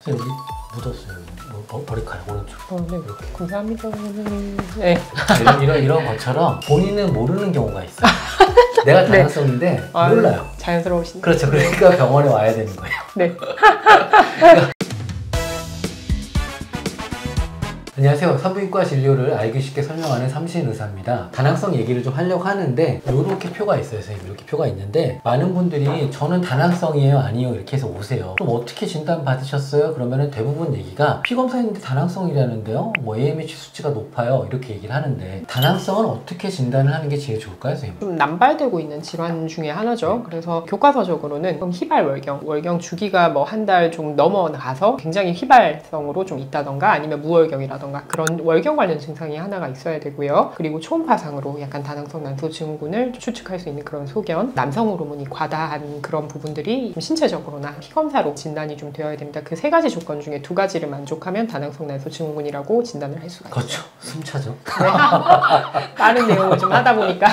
여기 묻었어요. 머리카락 오른쪽. 네. 이렇게. 감사합니다. 네. 이런 것처럼 본인은 모르는 경우가 있어요. 내가 다양성인데 몰라요. 자연스러우시네. 그렇죠. 그러니까 병원에 와야 되는 거예요. 네. 안녕하세요. 산부인과 진료를 알기 쉽게 설명하는 삼신 의사입니다. 다낭성 얘기를 좀 하려고 하는데 이렇게 표가 있어요, 선생님. 이렇게 표가 있는데 많은 분들이 저는 다낭성이에요, 아니요 이렇게 해서 오세요. 그럼 어떻게 진단 받으셨어요? 그러면은 대부분 얘기가 피검사인데 다낭성이라는데요, 뭐 AMH 수치가 높아요 이렇게 얘기를 하는데 다낭성은 어떻게 진단을 하는 게 제일 좋을까요, 선생님? 좀 남발되고 있는 질환 중에 하나죠. 그래서 교과서적으로는 휘발월경, 월경 주기가 뭐 한 달 좀 넘어가서 굉장히 휘발성으로 좀 있다던가 아니면 무월경이라던가 그런 월경 관련 증상이 하나가 있어야 되고요. 그리고 초음파상으로 약간 다낭성 난소 증후군을 추측할 수 있는 그런 소견, 남성 호르몬이 과다한 그런 부분들이 신체적으로나 피검사로 진단이 좀 되어야 됩니다. 그 세 가지 조건 중에 두 가지를 만족하면 다낭성 난소 증후군이라고 진단을 할 수가 있어요. 그렇죠. 숨차죠. 네. 다른 내용을 좀 하다 보니까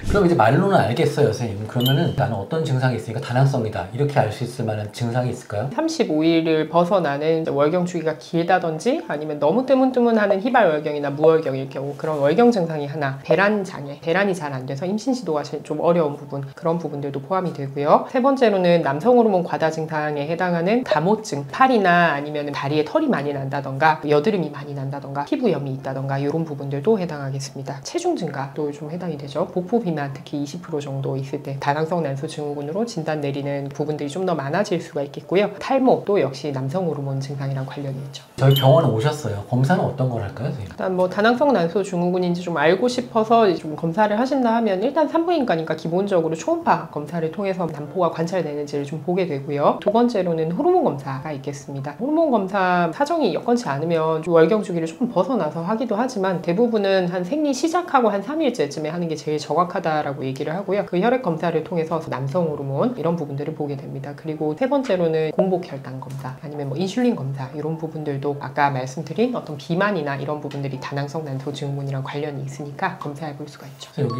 그럼 이제 말로는 알겠어요, 선생님. 그러면은 나는 어떤 증상이 있으니까 다낭성이다 이렇게 알 수 있을 만한 증상이 있을까요? 35일을 벗어나는 월경 주기가 길다든지 아니면 너무 뜨문뜨문하는 휘발월경이나 무월경일 경우 그런 월경 증상이 하나, 배란 장애, 배란이 잘 안 돼서 임신 시도가 좀 어려운 부분, 그런 부분들도 포함이 되고요. 세 번째로는 남성 호르몬 과다 증상에 해당하는 다모증, 팔이나 아니면 다리에 털이 많이 난다던가 여드름이 많이 난다던가 피부염이 있다던가 이런 부분들도 해당하겠습니다. 체중 증가도 좀 해당이 되죠. 복부 비만 특히 20% 정도 있을 때 다낭성 난소 증후군으로 진단 내리는 부분들이 좀 더 많아질 수가 있겠고요. 탈모도 역시 남성 호르몬 증상이랑 관련이 있죠. 저희 병원에 오셨어요. 검사는 어떤 걸 할까요, 선생님? 일단 뭐 다낭성 난소 증후군인지 좀 알고 싶어서 좀 검사를 하신다 하면 일단 산부인과니까 기본적으로 초음파 검사를 통해서 난포가 관찰되는지를 좀 보게 되고요. 두 번째로는 호르몬 검사가 있겠습니다. 호르몬 검사 사정이 여건치 않으면 월경 주기를 조금 벗어나서 하기도 하지만 대부분은 한 생리 시작하고 한 3일째쯤에 하는 게 제일 정확하다라고 얘기를 하고요. 그 혈액 검사를 통해서 남성 호르몬 이런 부분들을 보게 됩니다. 그리고 세 번째로는 공복 혈당 검사 아니면 뭐 인슐린 검사 이런 부분들도 아까 말씀드린 어떤 비만이나 이런 부분들이 다낭성 난소 증후군이랑 관련이 있으니까 검사해 볼 수가 있죠. 여기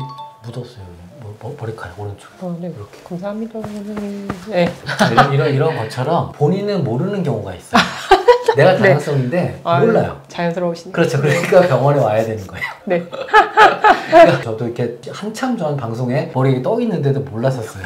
묻었어요. 머리카락 오른쪽. 네. 이렇게. 감사합니다. 네. 이런 것처럼 본인은 모르는 경우가 있어요. 내가 다양성인데 몰라요. 자연스러우시네. 그렇죠. 그러니까 병원에 와야 되는 거예요. 네. 그러니까 저도 이렇게 한참 전 방송에 머리에 떠 있는데도 몰랐었어요.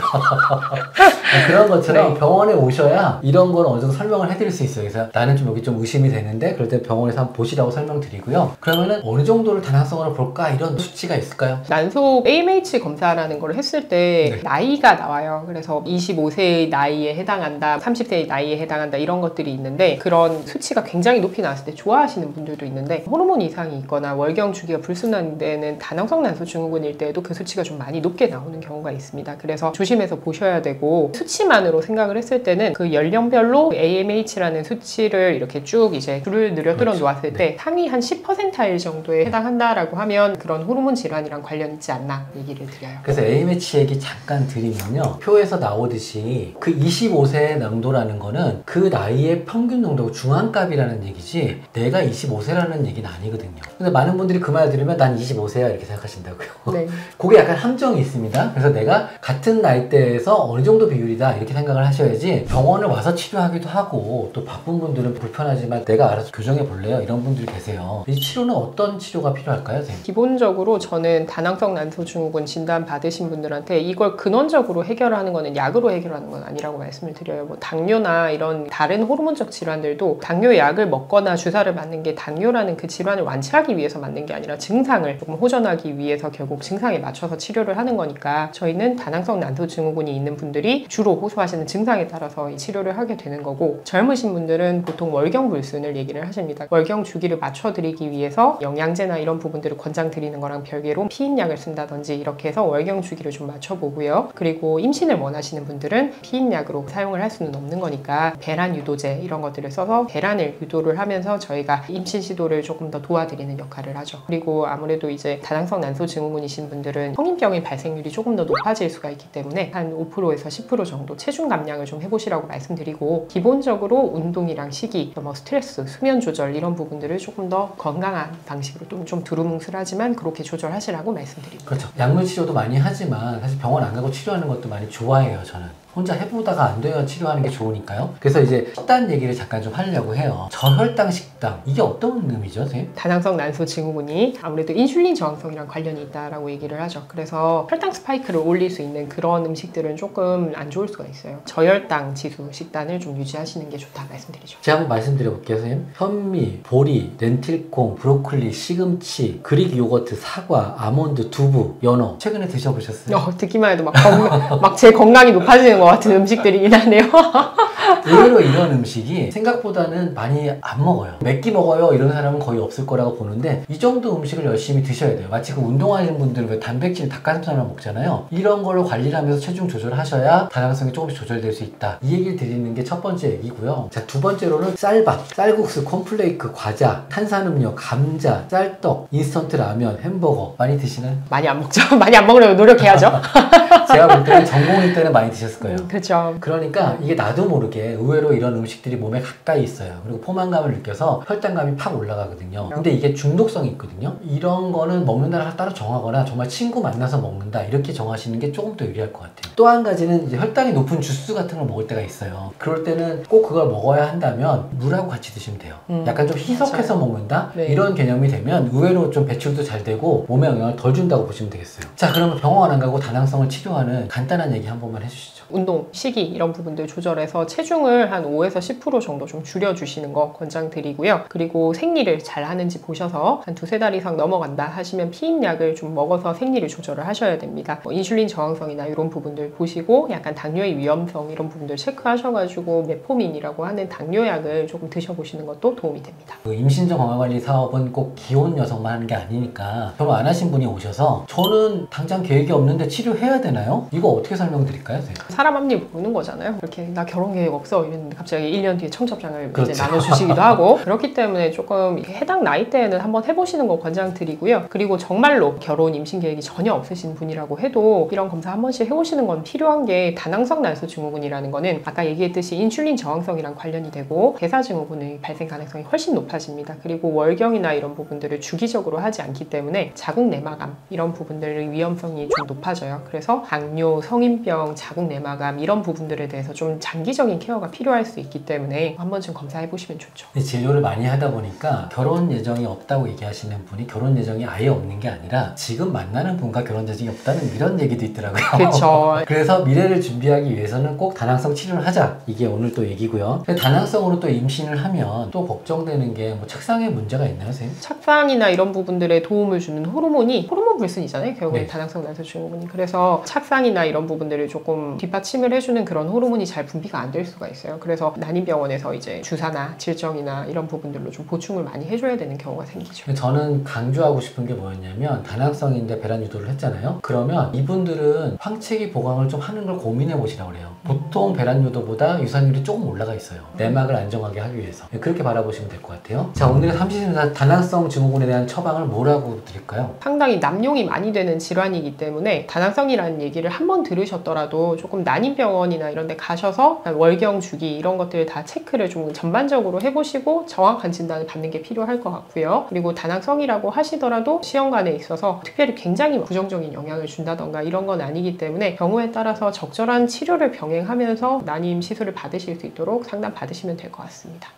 그런 것처럼 병원에 오셔야 이런 걸 어느 정도 설명을 해드릴 수 있어요. 그래서 나는 좀 여기 좀 의심이 되는데 그럴 때 병원에서 한번 보시라고 설명드리고요. 그러면은 어느 정도를 다낭성으로 볼까 이런 수치가 있을까요? 난소 AMH 검사라는 걸 했을 때 나이가 나와요. 그래서 25세의 나이에 해당한다, 30세의 나이에 해당한다 이런 것들이 있는데 그런 수치가 굉장히 높이 나왔을 때 좋아하시는 분들도 있는데 호르몬 이상이 있거나 월경 주기가 불순한 데는 다낭성 난소 증후군일 때에도 그 수치가 좀 많이 높게 나오는 경우가 있습니다. 그래서 조심해서 보셔야 되고 수치만으로 생각을 했을 때는 그 연령별로 AMH라는 수치를 이렇게 쭉 이제 줄을 늘어뜨려 놓았을 때 상위 한 10%일 정도에 해당한다라고 하면 그런 호르몬 질환이랑 관련 있지 않나 얘기를 드려요. 그래서 AMH 얘기 잠깐 드리면요. 표에서 나오듯이 그 25세의 농도라는 거는 그 나이의 평균 농도고 중앙값이라는 얘기지 내가 25세라는 얘기는 아니거든요. 근데 많은 분들이 그 말 들으면 난 25세야 이렇게 생각하신다고요. 네. 그게 약간 함정이 있습니다. 그래서 내가 같은 나이대에서 어느 정도 비율이다 이렇게 생각을 하셔야지 병원을 와서 치료하기도 하고 또 바쁜 분들은 불편하지만 내가 알아서 교정해 볼래요? 이런 분들이 계세요. 이 치료는 어떤 치료가 필요할까요, 선생님? 기본적으로 저는 다낭성 난소 증후군 진단 받으신 분들한테 이걸 근원적으로 해결하는 거는 약으로 해결하는 건 아니라고 말씀을 드려요. 뭐 당뇨나 이런 다른 호르몬적 질환들도 당뇨 약을 먹거나 주사를 맞는 게 당뇨라는 그 질환을 완치하기 위해서 맞는 게 아니라 증상을 조금 호전하기 위해서 결국 증상에 맞춰서 치료를 하는 거니까 저희는 다낭성 난소 증후군이 있는 분들이 주로 호소하시는 증상에 따라서 이 치료를 하게 되는 거고 젊으신 분들은 보통 월경 불순을 얘기를 하십니다. 월경 주기를 맞춰드리기 위해서 영양제나 이런 부분들을 권장드리는 거랑 별개로 피임약을 쓴다든지 이렇게 해서 월경 주기를 좀 맞춰보고요. 그리고 임신을 원하시는 분들은 피임약으로 사용을 할 수는 없는 거니까 배란 유도제 이런 것들을 써서 배란을 유도를 하면서 저희가 임신 시도를 조금 더 도와드리는 역할을 하죠. 그리고 아무래도 이제 다낭성 난소 증후군이신 분들은 성인병의 발생률이 조금 더 높아질 수가 있기 때문에 한 5%에서 10% 정도 체중 감량을 좀 해보시라고 말씀드리고 기본적으로 운동이랑 식이, 뭐 스트레스, 수면 조절 이런 부분들을 조금 더 건강한 방식으로 좀 두루뭉술하지만 그렇게 조절하시라고 말씀드립니다. 그렇죠. 약물 치료도 많이 하지만 사실 병원 안 가고 치료하는 것도 많이 좋아해요, 저는. 혼자 해보다가 안 되면 치료하는 게 좋으니까요. 그래서 이제 식단 얘기를 잠깐 좀 하려고 해요. 저혈당 식단, 이게 어떤 의미죠, 선생님? 다낭성 난소 증후군이 아무래도 인슐린 저항성이랑 관련이 있다라고 얘기를 하죠. 그래서 혈당 스파이크를 올릴 수 있는 그런 음식들은 조금 안 좋을 수가 있어요. 저혈당 지수 식단을 좀 유지하시는 게 좋다 말씀드리죠. 제가 한번 말씀드려 볼게요, 선생님. 현미, 보리, 렌틸콩, 브로콜리, 시금치, 그릭 요거트, 사과, 아몬드, 두부, 연어. 최근에 드셔보셨어요? 듣기만 해도 막 제 건강이 높아지는 것 같은 음식들이긴 하네요. 의외로 이런 음식이 생각보다는 많이 안 먹어요. 몇 끼 먹어요 이런 사람은 거의 없을 거라고 보는데, 이 정도 음식을 열심히 드셔야 돼요. 마치 그 운동하시는 분들은 왜 단백질 닭가슴살만 먹잖아요. 이런 걸로 관리를 하면서 체중 조절하셔야 다낭성이 조금씩 조절될 수 있다. 이 얘기를 드리는 게 첫 번째 얘기고요. 자, 두 번째로는 쌀밥, 쌀국수, 콘플레이크, 과자, 탄산음료, 감자, 쌀떡, 인스턴트 라면, 햄버거 많이 드시나요? 많이 안 먹죠. 많이 안 먹으려고 노력해야죠. 제가 볼 때는 전공의 때는 많이 드셨을 거예요. 그렇죠. 그러니까 이게 나도 모르게 의외로 이런 음식들이 몸에 가까이 있어요. 그리고 포만감을 느껴서 혈당감이 팍 올라가거든요. 근데 이게 중독성이 있거든요. 이런 거는 먹는 날 따로 정하거나 정말 친구 만나서 먹는다 이렇게 정하시는 게 조금 더 유리할 것 같아요. 또 한 가지는 이제 혈당이 높은 주스 같은 걸 먹을 때가 있어요. 그럴 때는 꼭 그걸 먹어야 한다면 물하고 같이 드시면 돼요. 약간 좀 희석해서 맞아요. 먹는다? 네. 이런 개념이 되면 의외로 좀 배출도 잘 되고 몸에 영향을 덜 준다고 보시면 되겠어요. 자, 그러면 병원 안 가고 다낭성을 치료하는 간단한 얘기 한 번만 해주시죠. 운동, 식이 이런 부분들 조절해서 체중을 한 5에서 10% 정도 좀 줄여주시는 거 권장드리고요. 그리고 생리를 잘 하는지 보셔서 한 2-3달 이상 넘어간다 하시면 피임약을 좀 먹어서 생리를 조절을 하셔야 됩니다. 인슐린 저항성이나 이런 부분들 보시고 약간 당뇨의 위험성 이런 부분들 체크하셔가지고 메포민이라고 하는 당뇨약을 조금 드셔보시는 것도 도움이 됩니다. 그 임신전 건강관리 사업은 꼭 기혼 여성만 하는 게 아니니까 결혼 안 하신 분이 오셔서 저는 당장 계획이 없는데 치료해야 되나요? 이거 어떻게 설명드릴까요, 선생님? 사람 앞일 보는 거잖아요. 이렇게 나 결혼 계획 없어 이랬는데 갑자기 1년 뒤에 청첩장을 그렇죠. 이제 나눠주시기도 하고 그렇기 때문에 조금 해당 나이대에는 한번 해보시는 거 권장드리고요. 그리고 정말로 결혼 임신 계획이 전혀 없으신 분이라고 해도 이런 검사 한 번씩 해보시는 건 필요한 게 다낭성 난소 증후군이라는 거는 아까 얘기했듯이 인슐린 저항성이랑 관련이 되고 대사증후군의 발생 가능성이 훨씬 높아집니다. 그리고 월경이나 이런 부분들을 주기적으로 하지 않기 때문에 자궁 내막암 이런 부분들의 위험성이 좀 높아져요. 그래서 당뇨, 성인병, 자궁 내막암 이런 부분들에 대해서 좀 장기적인 케어가 필요할 수 있기 때문에 한 번쯤 검사해 보시면 좋죠. 진료를 많이 하다 보니까 결혼 예정이 없다고 얘기하시는 분이 결혼 예정이 아예 없는 게 아니라 지금 만나는 분과 결혼 예정이 없다는 이런 얘기도 있더라고요. 그렇죠. 그래서 미래를 준비하기 위해서는 꼭 다낭성 치료를 하자. 이게 오늘 또 얘기고요. 다낭성으로 또 임신을 하면 또 걱정되는 게 뭐 책상에 문제가 있나요, 선생님? 착상이나 이런 부분들에 도움을 주는 호르몬이 호르몬 불순이잖아요. 결국에 네. 다낭성 난소 증후군이. 그래서 착상이나 이런 부분들을 조금 뒷받침을 해주는 그런 호르몬이 잘 분비가 안 될 수가 있어요. 그래서 난임병원에서 이제 주사나 질정이나 이런 부분들로 좀 보충을 많이 해줘야 되는 경우가 생기죠. 저는 강조하고 싶은 게 뭐였냐면 다낭성인데 배란 유도를 했잖아요. 그러면 이분들은 황체기 보강을 좀 하는 걸 고민해 보시라고 그래요. 보통 배란 유도보다 유산율이 조금 올라가 있어요. 내막을 안정하게 하기 위해서. 그렇게 바라보시면 될 것 같아요. 자, 오늘의 삼시세상 다낭성 증후군에 대한 처방을 뭐라고 드릴까요? 상당히 남용이 많이 되는 질환이기 때문에 다낭성이라는 얘기를 한번 들으셨더라도 조금 난임병원이나 이런 데 가셔서 월경 주기 이런 것들 다 체크를 좀 전반적으로 해보시고 정확한 진단을 받는 게 필요할 것 같고요. 그리고 다낭성이라고 하시더라도 시험관에 있어서 특별히 굉장히 부정적인 영향을 준다던가 이런 건 아니기 때문에 경우에 따라서 적절한 치료를 병행하면서 난임 시술을 받으실 수 있도록 상담 받으시면 될 것 같습니다.